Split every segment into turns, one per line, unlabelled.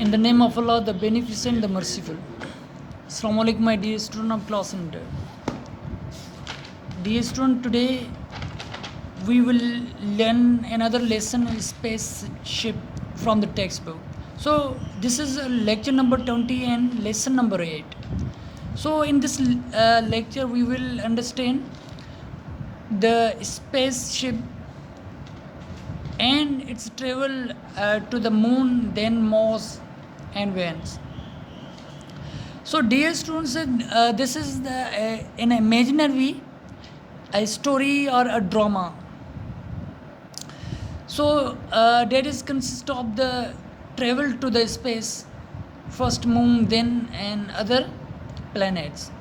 In the name of Allah, the Beneficent, the Merciful. Assalamu alaikum, my dear student of class 100. Dear student, today we will learn another lesson on spaceship from the textbook. So this is lecture number 20 and lesson number 8. So in this lecture we will understand the spaceship and its travel to the moon, then Mars and Venus. So dear students, this is an imaginary a story or a drama. So that is consist of the travel to the space, first moon, then and other planets,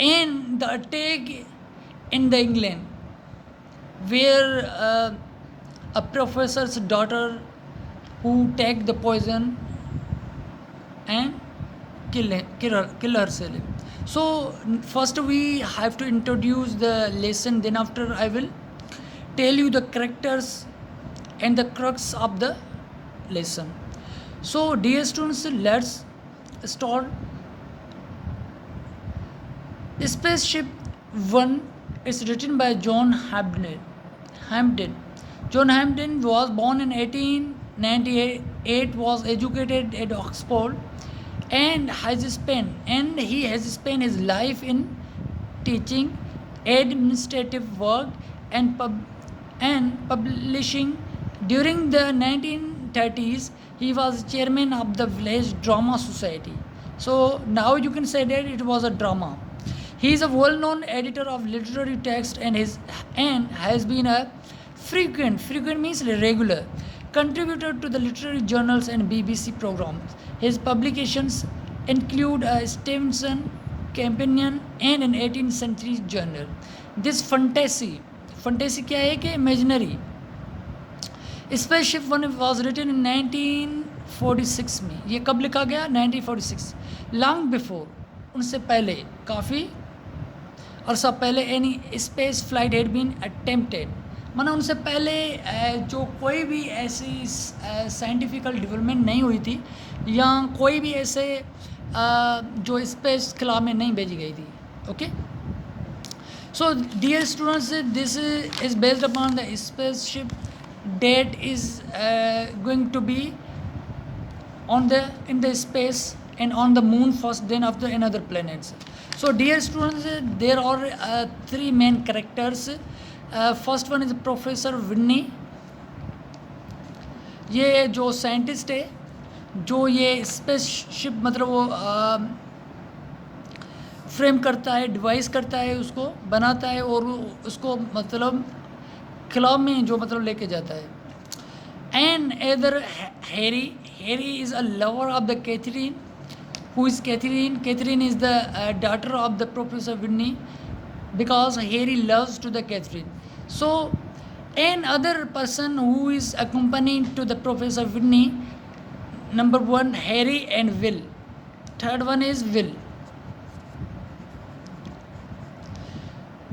and the attack in the England, where a professor's daughter who take the poison and kill herself. So first we have to introduce the lesson, then after I will tell you the characters and the crux of the lesson. So dear students, let's start. Spaceship 1 is written by John Hampden. John Hampden was born in 1898, was educated at Oxford, and he has spent his life in teaching, administrative work, and publishing. During the 1930s, he was chairman of the village drama society. So now you can say that it was a drama. He is a well-known editor of literary text and has been a frequent means regular contributor to the literary journals and BBC programs. His publications include a Stevenson Companion and an 18th century journal. This fantasy क्या है कि imaginary. Spaceship 1 was written in 1946 में. ये कब लिखा गया? 1946. Long before, उनसे पहले काफ़ी अरसा पहले any space flight had been attempted. माना उनसे पहले जो कोई भी ऐसी साइंटिफिकल डेवलपमेंट नहीं हुई थी या कोई भी ऐसे जो स्पेस खिला में नहीं भेजी गई थी. Okay, so dear students, this is based upon the spaceship that is going to be in the space and on the moon first, then after in other planets. So dear students, there are three main characters. First one is professor Winnie. ये जो scientist है जो ये spaceship मतलब वो frame करता है, device करता है, उसको बनाता है और उसको मतलब खिलाव में जो मतलब लेके जाता है. And either Harry is a lover of the Catherine. Who is Catherine? Catherine is the daughter of the professor Winnie because Harry loves to the Catherine. So another person who is accompanying to the Professor Whitney, number 1 Harry and Will, third one is Will.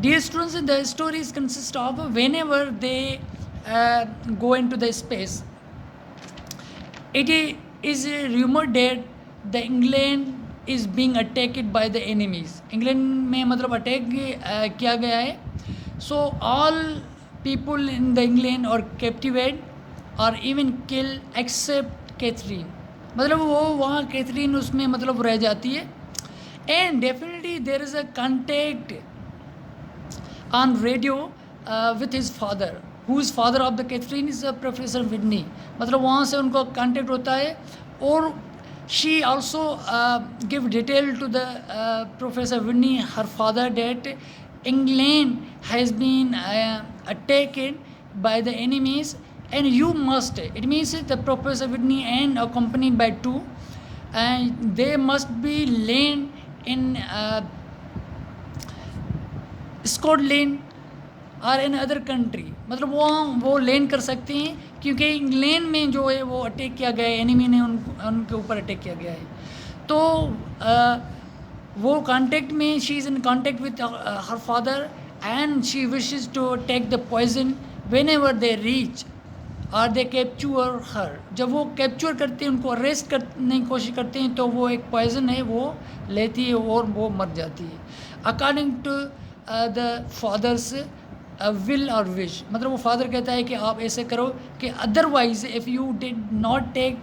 Dear students, the stories consist of whenever they go into the space, it is rumored that the England is being attacked by the enemies. England में मतलब attack किया गया है. So all people in the England और captivate और even kill except Catherine. मतलब वो वहाँ कैथरीन उसमें मतलब रह जाती है. And definitely there is a contact on radio with his father, who is father of the Catherine is professor Widney. मतलब वहाँ से उनको कॉन्टेक्ट होता है. और she also give detail to the Professor Whitney, her father, that England has been attacked by the enemies and you must, it means the Professor Whitney and accompanied by two, and they must be land in Scotland और in other country. मतलब वो land कर सकते हैं क्योंकि England में जो है वो अटैक किया गया है, एनिमी ने उनके ऊपर अटैक किया गया है. तो वो कांटेक्ट में she is in contact with her father and she wishes to take the poison whenever they reach or they capture her, जब वो कैप्चर करते हैं, उनको अरेस्ट करने की कोशिश करते हैं, तो वो एक पॉइजन है वो लेती है और वो मर जाती है according to the father's will or wish. मतलब वो फादर कहता है कि आप ऐसे करो कि otherwise if you did not take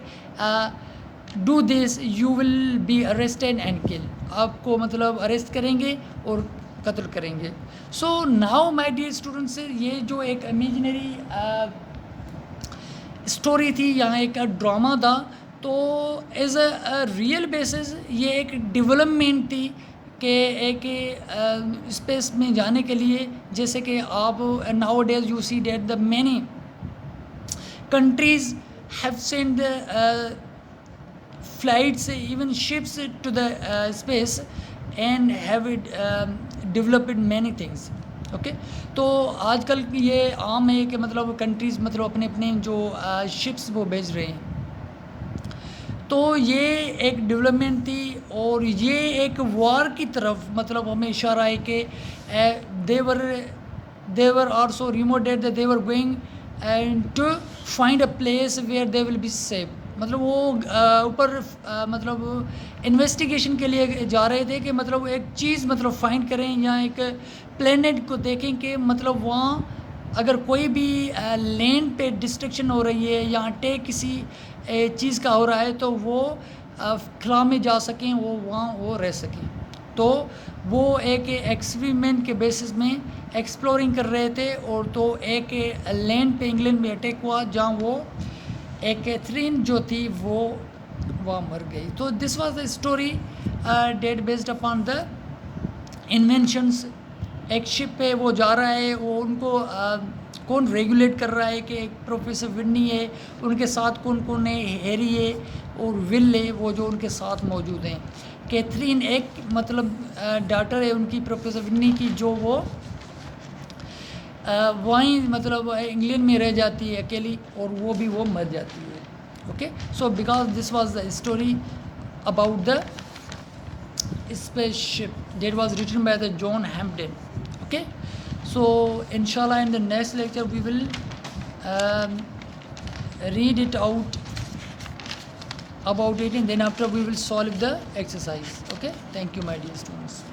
do this you will be arrested and kill, आपको मतलब अरेस्ट करेंगे और कत्ल करेंगे। So now my dear students, ये जो एक इमेजिनरी स्टोरी थी, यहाँ एक ड्रामा था, तो एज अ रियल बेसिस ये एक डेवलपमेंट थी कि एक स्पेस में जाने के लिए, जैसे कि आप nowadays you see that the many countries have send the flights, even ships to the space and have it developed many things. Okay तो आजकल ये आम है कि मतलब कंट्रीज़ मतलब अपने अपने जो शिप्स वो भेज रहे हैं। तो ये एक डेवलपमेंट थी और ये एक वॉर की तरफ मतलब हमें इशारा है कि they were also remote that they were going and to find a place where they will be safe। मतलब वो ऊपर मतलब इन्वेस्टिगेशन के लिए जा रहे थे कि मतलब एक चीज़ मतलब फाइंड करें या एक प्लेनेट को देखें कि मतलब वहाँ अगर कोई भी लैंड पे डिस्ट्रक्शन हो रही है या अटैक किसी चीज़ का हो रहा है तो वो खला में जा सकें, वो वहाँ वो रह सकें। तो वो एक एक्सपेरिमेंट के बेसिस में एक्सप्लोरिंग कर रहे थे और तो एक लैंड पे इंग्लैंड में अटैक हुआ जहाँ वो एक कैथरीन जो थी वो वहाँ मर गई। तो this was the story that based upon the inventions. एक शिप पे वो जा रहा है, वो उनको कौन रेगुलेट कर रहा है कि एक प्रोफेसर विन्नी है, उनके साथ कौन कौन है, हैरी है और विल है, वो जो उनके साथ मौजूद हैं। कैथरीन एक मतलब डॉटर है उनकी प्रोफेसर विन्नी की, जो वो वहीं मतलब इंग्लैंड में रह जाती है अकेली और वो भी वो मर जाती है। Okay so because this was the story about the spaceship that was written by the John Hampden. Okay, so inshallah in the next lecture we will read it out about it and then after we will solve the exercise. Okay, thank you my dear students.